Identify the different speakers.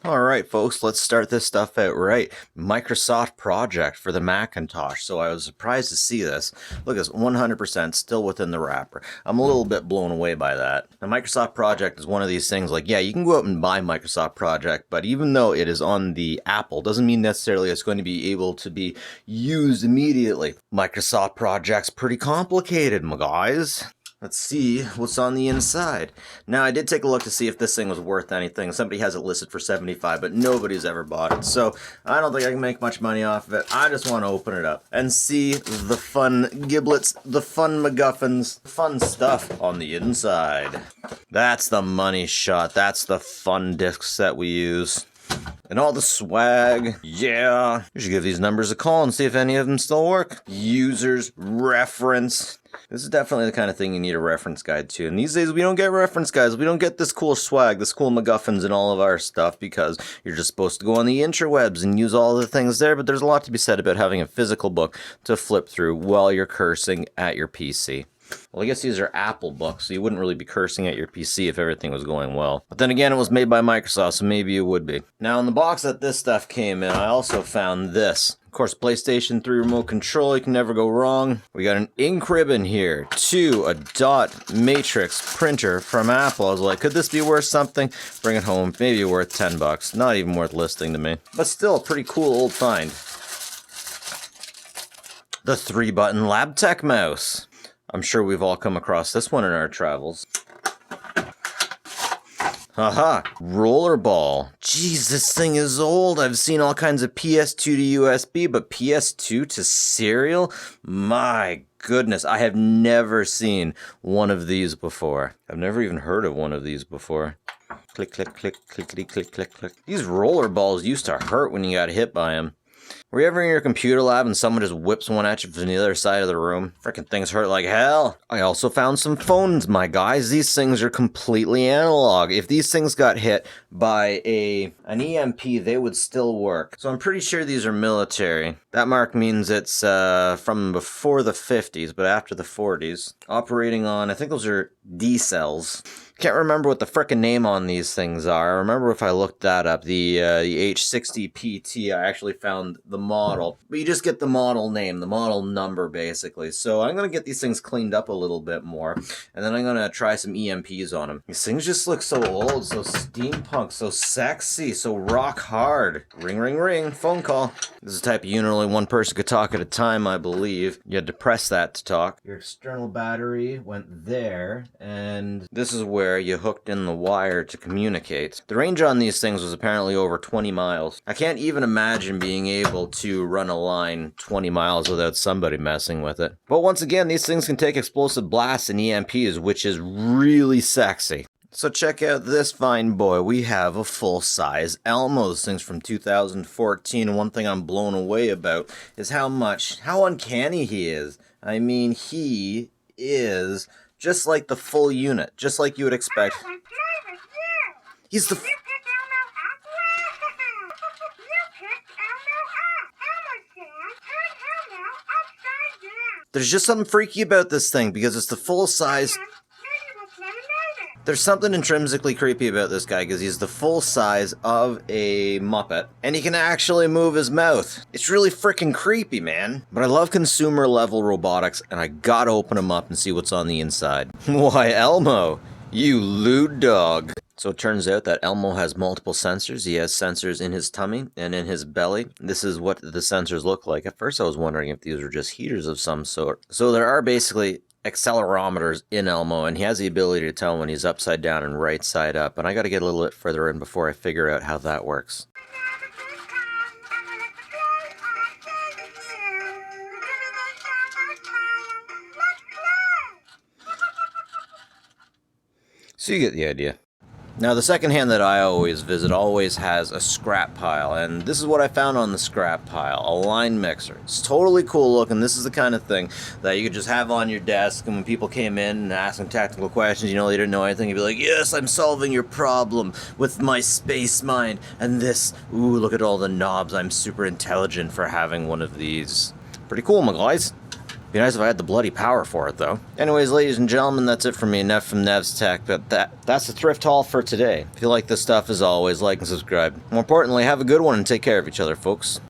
Speaker 1: Alright folks, let's start this stuff out right. Microsoft project for the Macintosh. So I was surprised to see this. Look, it's 100% still within the wrapper. I'm a little bit blown away by that. The Microsoft project is one of these things like, yeah, you can go out and buy Microsoft project, but even though it is on the Apple, doesn't mean necessarily it's going to be able to be used immediately. Microsoft project's pretty complicated, my guys. Let's see what's on the inside. Now, I did take a look to see if this thing was worth anything. Somebody has it listed for $75, but nobody's ever bought it. So I don't think I can make much money off of it. I just want to open it up and see the fun giblets, the fun MacGuffins, fun stuff on the inside. That's the money shot. That's the fun discs that we use. And all the swag. Yeah. You should give these numbers a call and see if any of them still work. Users, reference. This is definitely the kind of thing you need a reference guide to. And these days we don't get reference guides. We don't get this cool swag, this cool MacGuffins and all of our stuff because you're just supposed to go on the interwebs and use all the things there. But there's a lot to be said about having a physical book to flip through while you're cursing at your PC. Well, I guess these are Apple books, so you wouldn't really be cursing at your PC if everything was going well. But then again, it was made by Microsoft, so maybe it would be. Now, in the box that this stuff came in, I also found this. Of course, PlayStation 3 remote control, you can never go wrong. We got an ink ribbon here, a dot matrix printer from Apple. I was like, could this be worth something? Bring it home, maybe worth 10 bucks. Not even worth listing to me. But still, a pretty cool old find. The 3-button Labtech mouse. I'm sure we've all come across this one in our travels. Haha, rollerball. Jeez, this thing is old. I've seen all kinds of PS2 to USB, but PS2 to serial? My goodness, I have never seen one of these before. I've never even heard of one of these before. Click, click, click, clickety, click, click, click. These rollerballs used to hurt when you got hit by them. Were you ever in your computer lab and someone just whips one at you from the other side of the room? Frickin' things hurt like hell. I also found some phones, my guys. These things are completely analog. If these things got hit by an EMP, they would still work. So I'm pretty sure these are military. That mark means it's from before the 50s, but after the 40s. Operating on, I think those are D cells. Can't remember what the frickin' name on these things are. I remember if I looked that up, the H60PT, I actually found the model. But you just get the model name, the model number, basically. So I'm going to get these things cleaned up a little bit more. And then I'm going to try some EMPs on them. These things just look so old, so steampunk, so sexy, so rock hard. Ring, ring, ring. Phone call. This is the type of unit only one person could talk at a time, I believe. You had to press that to talk. Your external battery went there, and this is where you hooked in the wire to communicate. The range on these things was apparently over 20 miles. I can't even imagine being able to run a line 20 miles without somebody messing with it. But once again, these things can take explosive blasts and EMPs, which is really sexy. So check out this fine boy. We have a full-size Elmo. This thing's from 2014. And one thing I'm blown away about is how uncanny he is. I mean, he is just like the full unit, just like you would expect. He's the... There's just something freaky about this thing because it's the full-size... There's something intrinsically creepy about this guy because he's the full size of a Muppet and he can actually move his mouth. It's really freaking creepy, man. But I love consumer level robotics and I gotta open him up and see what's on the inside. Why, Elmo, you lewd dog. So it turns out that Elmo has multiple sensors. He has sensors in his tummy and in his belly. This is what the sensors look like. At first I was wondering if these were just heaters of some sort. So there are basically accelerometers in Elmo, and he has the ability to tell when he's upside down and right side up. And I got to get a little bit further in before I figure out how that works. So you get the idea. Now, the second hand that I always visit always has a scrap pile, and this is what I found on the scrap pile, a line mixer. It's totally cool looking. This is the kind of thing that you could just have on your desk, and when people came in and asked them technical questions, you know, they didn't know anything, you'd be like, yes, I'm solving your problem with my space mind, and this, ooh, look at all the knobs, I'm super intelligent for having one of these. Pretty cool, my guys. Be nice if I had the bloody power for it, though. Anyways, ladies and gentlemen, that's it for me, Nev from Nev's Tech, but that's the thrift haul for today. If you like this stuff, as always, like and subscribe. More importantly, have a good one and take care of each other, folks.